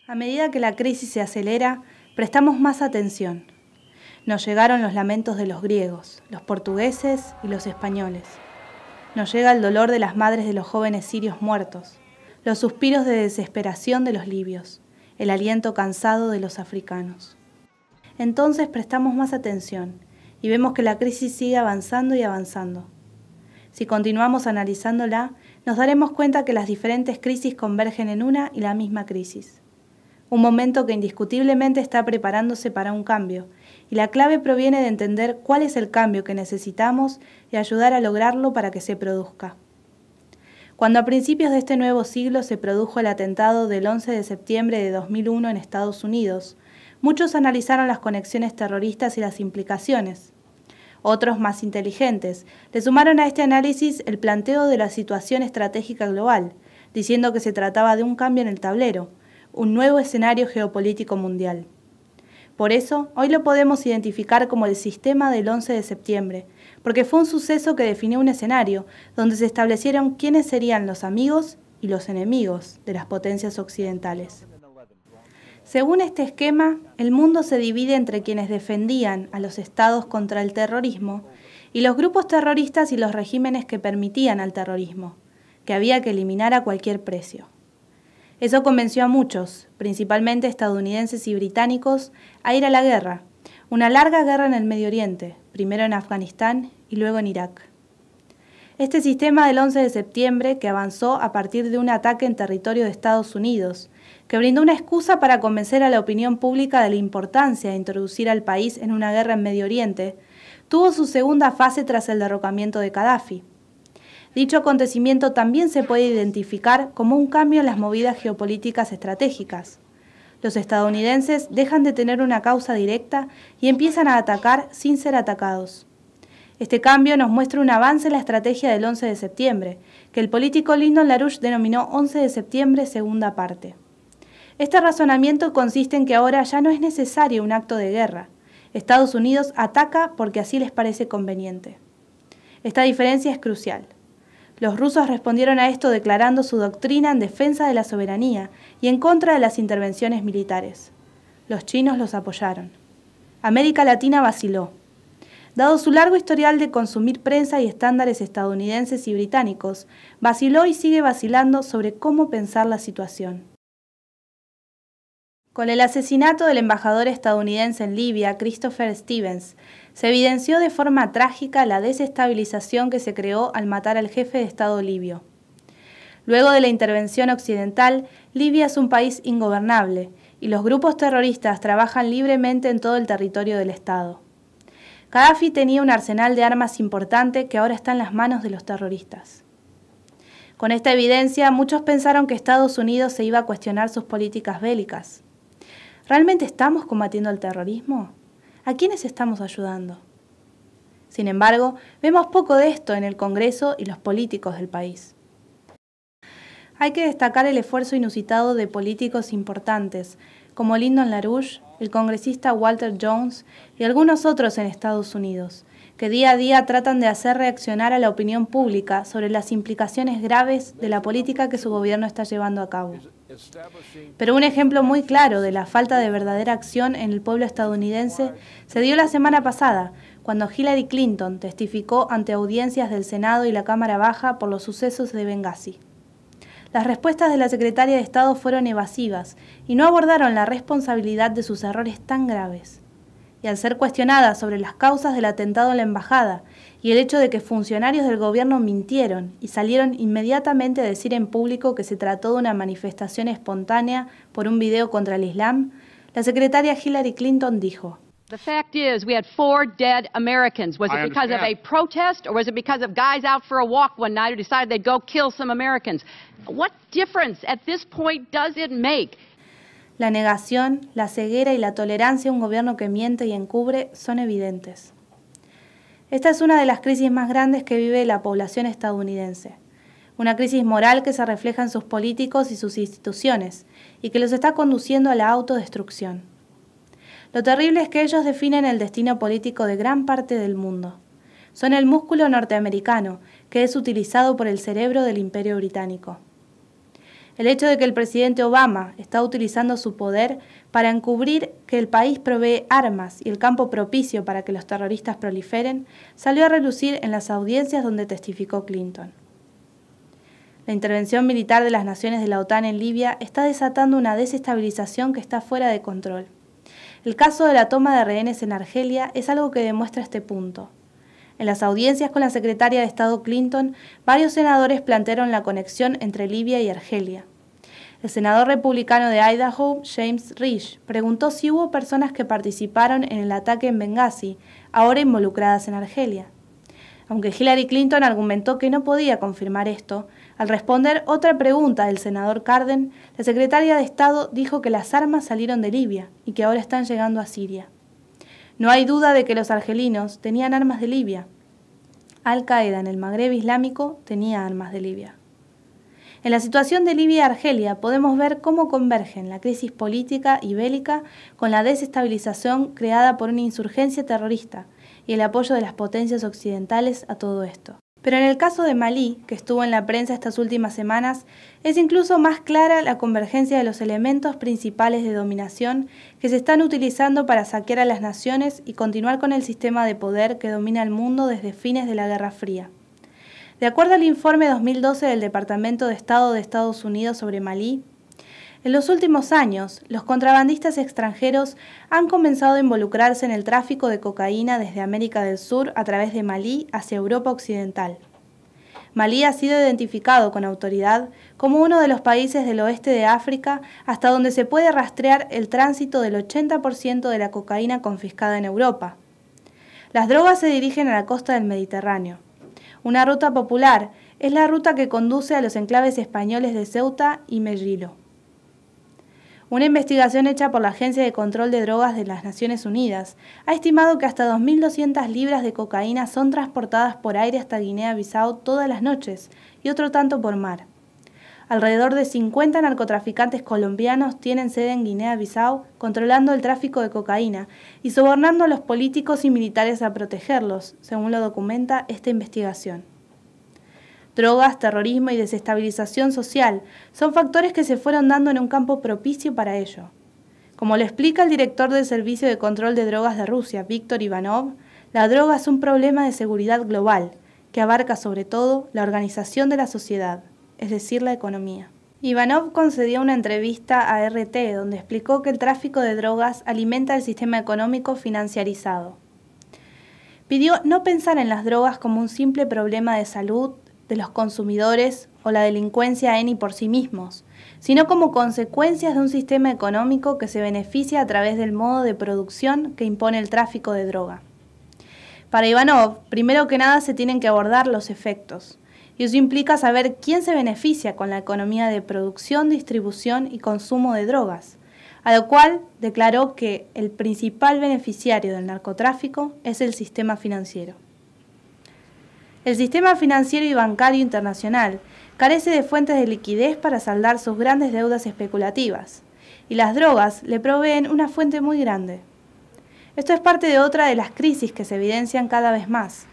A medida que la crisis se acelera, prestamos más atención. Nos llegaron los lamentos de los griegos, los portugueses y los españoles. Nos llega el dolor de las madres de los jóvenes sirios muertos, los suspiros de desesperación de los libios, el aliento cansado de los africanos. Entonces prestamos más atención y vemos que la crisis sigue avanzando y avanzando. Si continuamos analizándola, nos daremos cuenta que las diferentes crisis convergen en una y la misma crisis. Un momento que indiscutiblemente está preparándose para un cambio, y la clave proviene de entender cuál es el cambio que necesitamos y ayudar a lograrlo para que se produzca. Cuando a principios de este nuevo siglo se produjo el atentado del 11 de septiembre de 2001 en Estados Unidos, muchos analizaron las conexiones terroristas y las implicaciones. Otros, más inteligentes, le sumaron a este análisis el planteo de la situación estratégica global, diciendo que se trataba de un cambio en el tablero, un nuevo escenario geopolítico mundial. Por eso, hoy lo podemos identificar como el sistema del 11 de septiembre, porque fue un suceso que definió un escenario donde se establecieron quiénes serían los amigos y los enemigos de las potencias occidentales. Según este esquema, el mundo se divide entre quienes defendían a los estados contra el terrorismo y los grupos terroristas y los regímenes que permitían al terrorismo, que había que eliminar a cualquier precio. Eso convenció a muchos, principalmente estadounidenses y británicos, a ir a la guerra, una larga guerra en el Medio Oriente, primero en Afganistán y luego en Irak. Este sistema del 11 de septiembre, que avanzó a partir de un ataque en territorio de Estados Unidos, que brindó una excusa para convencer a la opinión pública de la importancia de introducir al país en una guerra en Medio Oriente, tuvo su segunda fase tras el derrocamiento de Gaddafi. Dicho acontecimiento también se puede identificar como un cambio en las movidas geopolíticas estratégicas. Los estadounidenses dejan de tener una causa directa y empiezan a atacar sin ser atacados. Este cambio nos muestra un avance en la estrategia del 11 de septiembre, que el político Lyndon LaRouche denominó 11 de septiembre segunda parte. Este razonamiento consiste en que ahora ya no es necesario un acto de guerra. Estados Unidos ataca porque así les parece conveniente. Esta diferencia es crucial. Los rusos respondieron a esto declarando su doctrina en defensa de la soberanía y en contra de las intervenciones militares. Los chinos los apoyaron. América Latina vaciló. Dado su largo historial de consumir prensa y estándares estadounidenses y británicos, vaciló y sigue vacilando sobre cómo pensar la situación. Con el asesinato del embajador estadounidense en Libia, Christopher Stevens, se evidenció de forma trágica la desestabilización que se creó al matar al jefe de Estado libio. Luego de la intervención occidental, Libia es un país ingobernable y los grupos terroristas trabajan libremente en todo el territorio del Estado. Gaddafi tenía un arsenal de armas importante que ahora está en las manos de los terroristas. Con esta evidencia, muchos pensaron que Estados Unidos se iba a cuestionar sus políticas bélicas. ¿Realmente estamos combatiendo el terrorismo? ¿A quiénes estamos ayudando? Sin embargo, vemos poco de esto en el Congreso y los políticos del país. Hay que destacar el esfuerzo inusitado de políticos importantes, como Lyndon LaRouche, el congresista Walter Jones y algunos otros en Estados Unidos, que día a día tratan de hacer reaccionar a la opinión pública sobre las implicaciones graves de la política que su gobierno está llevando a cabo. Pero un ejemplo muy claro de la falta de verdadera acción en el pueblo estadounidense se dio la semana pasada, cuando Hillary Clinton testificó ante audiencias del Senado y la Cámara Baja por los sucesos de Bengasi. Las respuestas de la secretaria de Estado fueron evasivas y no abordaron la responsabilidad de sus errores tan graves. Y al ser cuestionada sobre las causas del atentado en la embajada y el hecho de que funcionarios del gobierno mintieron y salieron inmediatamente a decir en público que se trató de una manifestación espontánea por un video contra el Islam, la secretaria Hillary Clinton dijo: The fact is, we had 4 dead Americans. Was it because of a protest, or was it because of guys out for a walk one night who decided they'd go kill some Americans? What difference at this point does it make? La negación, la ceguera y la tolerancia a un gobierno que miente y encubre son evidentes. Esta es una de las crisis más grandes que vive la población estadounidense. Una crisis moral que se refleja en sus políticos y sus instituciones, y que los está conduciendo a la autodestrucción. Lo terrible es que ellos definen el destino político de gran parte del mundo. Son el músculo norteamericano, que es utilizado por el cerebro del Imperio Británico. El hecho de que el presidente Obama está utilizando su poder para encubrir que el país provee armas y el campo propicio para que los terroristas proliferen, salió a relucir en las audiencias donde testificó Clinton. La intervención militar de las naciones de la OTAN en Libia está desatando una desestabilización que está fuera de control. El caso de la toma de rehenes en Argelia es algo que demuestra este punto. En las audiencias con la secretaria de Estado Clinton, varios senadores plantearon la conexión entre Libia y Argelia. El senador republicano de Idaho, James Risch, preguntó si hubo personas que participaron en el ataque en Benghazi, ahora involucradas en Argelia. Aunque Hillary Clinton argumentó que no podía confirmar esto, al responder otra pregunta del senador Cardin, la secretaria de Estado dijo que las armas salieron de Libia y que ahora están llegando a Siria. No hay duda de que los argelinos tenían armas de Libia. Al-Qaeda en el Magreb Islámico tenía armas de Libia. En la situación de Libia y Argelia podemos ver cómo convergen la crisis política y bélica con la desestabilización creada por una insurgencia terrorista y el apoyo de las potencias occidentales a todo esto. Pero en el caso de Malí, que estuvo en la prensa estas últimas semanas, es incluso más clara la convergencia de los elementos principales de dominación que se están utilizando para saquear a las naciones y continuar con el sistema de poder que domina el mundo desde fines de la Guerra Fría. De acuerdo al informe 2012 del Departamento de Estado de Estados Unidos sobre Malí, en los últimos años, los contrabandistas extranjeros han comenzado a involucrarse en el tráfico de cocaína desde América del Sur a través de Malí hacia Europa Occidental. Malí ha sido identificado con autoridad como uno de los países del oeste de África hasta donde se puede rastrear el tránsito del 80% de la cocaína confiscada en Europa. Las drogas se dirigen a la costa del Mediterráneo. Una ruta popular es la ruta que conduce a los enclaves españoles de Ceuta y Melillo. Una investigación hecha por la Agencia de Control de Drogas de las Naciones Unidas ha estimado que hasta 2.200 libras de cocaína son transportadas por aire hasta Guinea-Bissau todas las noches y otro tanto por mar. Alrededor de 50 narcotraficantes colombianos tienen sede en Guinea-Bissau controlando el tráfico de cocaína y sobornando a los políticos y militares a protegerlos, según lo documenta esta investigación. Drogas, terrorismo y desestabilización social son factores que se fueron dando en un campo propicio para ello. Como lo explica el director del Servicio de Control de Drogas de Rusia, Víctor Ivanov, la droga es un problema de seguridad global que abarca sobre todo la organización de la sociedad, es decir, la economía. Ivanov concedió una entrevista a RT donde explicó que el tráfico de drogas alimenta el sistema económico financiarizado. Pidió no pensar en las drogas como un simple problema de salud de los consumidores o la delincuencia en y por sí mismos, sino como consecuencias de un sistema económico que se beneficia a través del modo de producción que impone el tráfico de droga. Para Ivanov, primero que nada se tienen que abordar los efectos, y eso implica saber quién se beneficia con la economía de producción, distribución y consumo de drogas, a lo cual declaró que el principal beneficiario del narcotráfico es el sistema financiero. El sistema financiero y bancario internacional carece de fuentes de liquidez para saldar sus grandes deudas especulativas, y las drogas le proveen una fuente muy grande. Esto es parte de otra de las crisis que se evidencian cada vez más,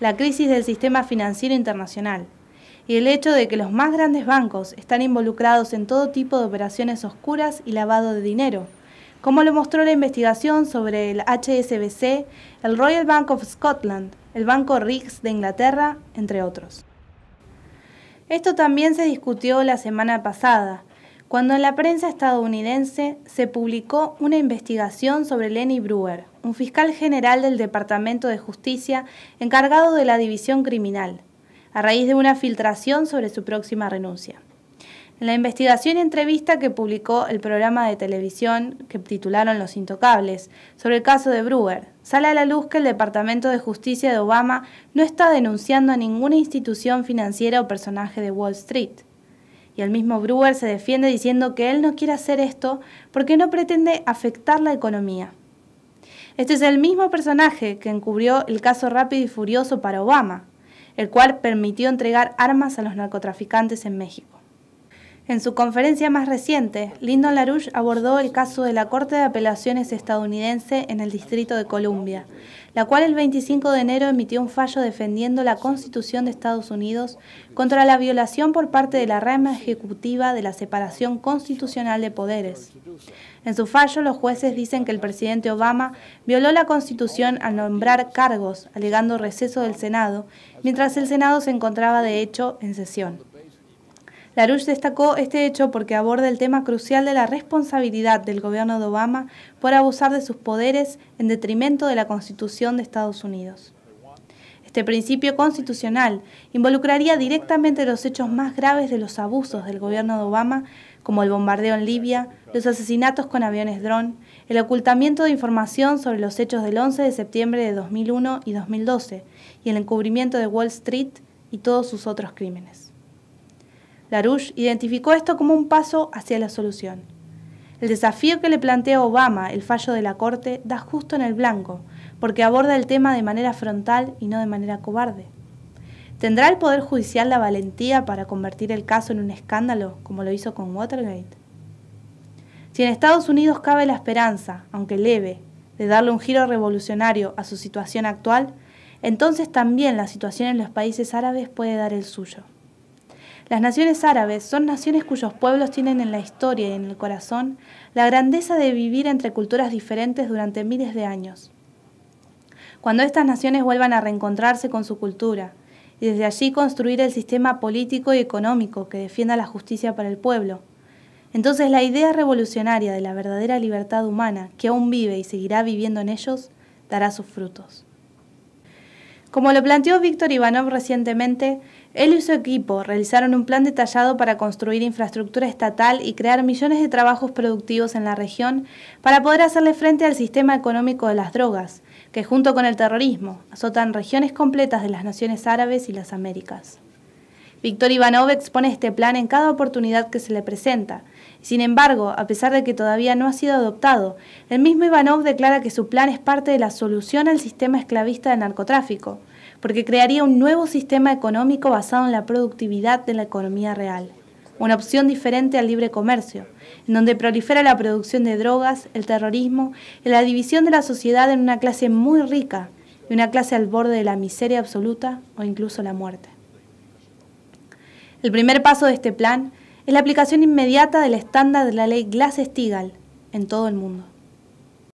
la crisis del sistema financiero internacional, y el hecho de que los más grandes bancos están involucrados en todo tipo de operaciones oscuras y lavado de dinero, como lo mostró la investigación sobre el HSBC, el Royal Bank of Scotland, el Banco Riggs de Inglaterra, entre otros. Esto también se discutió la semana pasada, cuando en la prensa estadounidense se publicó una investigación sobre Lenny Brewer, un fiscal general del Departamento de Justicia encargado de la división criminal, a raíz de una filtración sobre su próxima renuncia. En la investigación y entrevista que publicó el programa de televisión que titularon Los Intocables sobre el caso de Brewer, sale a la luz que el Departamento de Justicia de Obama no está denunciando a ninguna institución financiera o personaje de Wall Street. Y el mismo Brewer se defiende diciendo que él no quiere hacer esto porque no pretende afectar la economía. Este es el mismo personaje que encubrió el caso Rápido y Furioso para Obama, el cual permitió entregar armas a los narcotraficantes en México. En su conferencia más reciente, Lyndon LaRouche abordó el caso de la Corte de Apelaciones estadounidense en el Distrito de Columbia, la cual el 25 de enero emitió un fallo defendiendo la Constitución de Estados Unidos contra la violación por parte de la rama ejecutiva de la separación constitucional de poderes. En su fallo, los jueces dicen que el presidente Obama violó la Constitución al nombrar cargos, alegando receso del Senado, mientras el Senado se encontraba de hecho en sesión. LaRouche destacó este hecho porque aborda el tema crucial de la responsabilidad del gobierno de Obama por abusar de sus poderes en detrimento de la Constitución de Estados Unidos. Este principio constitucional involucraría directamente los hechos más graves de los abusos del gobierno de Obama, como el bombardeo en Libia, los asesinatos con aviones dron, el ocultamiento de información sobre los hechos del 11 de septiembre de 2001 y 2012, y el encubrimiento de Wall Street y todos sus otros crímenes. LaRouche identificó esto como un paso hacia la solución. El desafío que le plantea Obama el fallo de la Corte da justo en el blanco, porque aborda el tema de manera frontal y no de manera cobarde. ¿Tendrá el Poder Judicial la valentía para convertir el caso en un escándalo, como lo hizo con Watergate? Si en Estados Unidos cabe la esperanza, aunque leve, de darle un giro revolucionario a su situación actual, entonces también la situación en los países árabes puede dar el suyo. Las naciones árabes son naciones cuyos pueblos tienen en la historia y en el corazón la grandeza de vivir entre culturas diferentes durante miles de años. Cuando estas naciones vuelvan a reencontrarse con su cultura y desde allí construir el sistema político y económico que defienda la justicia para el pueblo, entonces la idea revolucionaria de la verdadera libertad humana que aún vive y seguirá viviendo en ellos dará sus frutos. Como lo planteó Víctor Ivanov recientemente, él y su equipo realizaron un plan detallado para construir infraestructura estatal y crear millones de trabajos productivos en la región para poder hacerle frente al sistema económico de las drogas, que junto con el terrorismo azotan regiones completas de las naciones árabes y las Américas. Víctor Ivanov expone este plan en cada oportunidad que se le presenta. Sin embargo, a pesar de que todavía no ha sido adoptado, el mismo Ivanov declara que su plan es parte de la solución al sistema esclavista del narcotráfico, porque crearía un nuevo sistema económico basado en la productividad de la economía real, una opción diferente al libre comercio, en donde prolifera la producción de drogas, el terrorismo y la división de la sociedad en una clase muy rica y una clase al borde de la miseria absoluta o incluso la muerte. El primer paso de este plan es la aplicación inmediata del estándar de la ley Glass-Steagall en todo el mundo.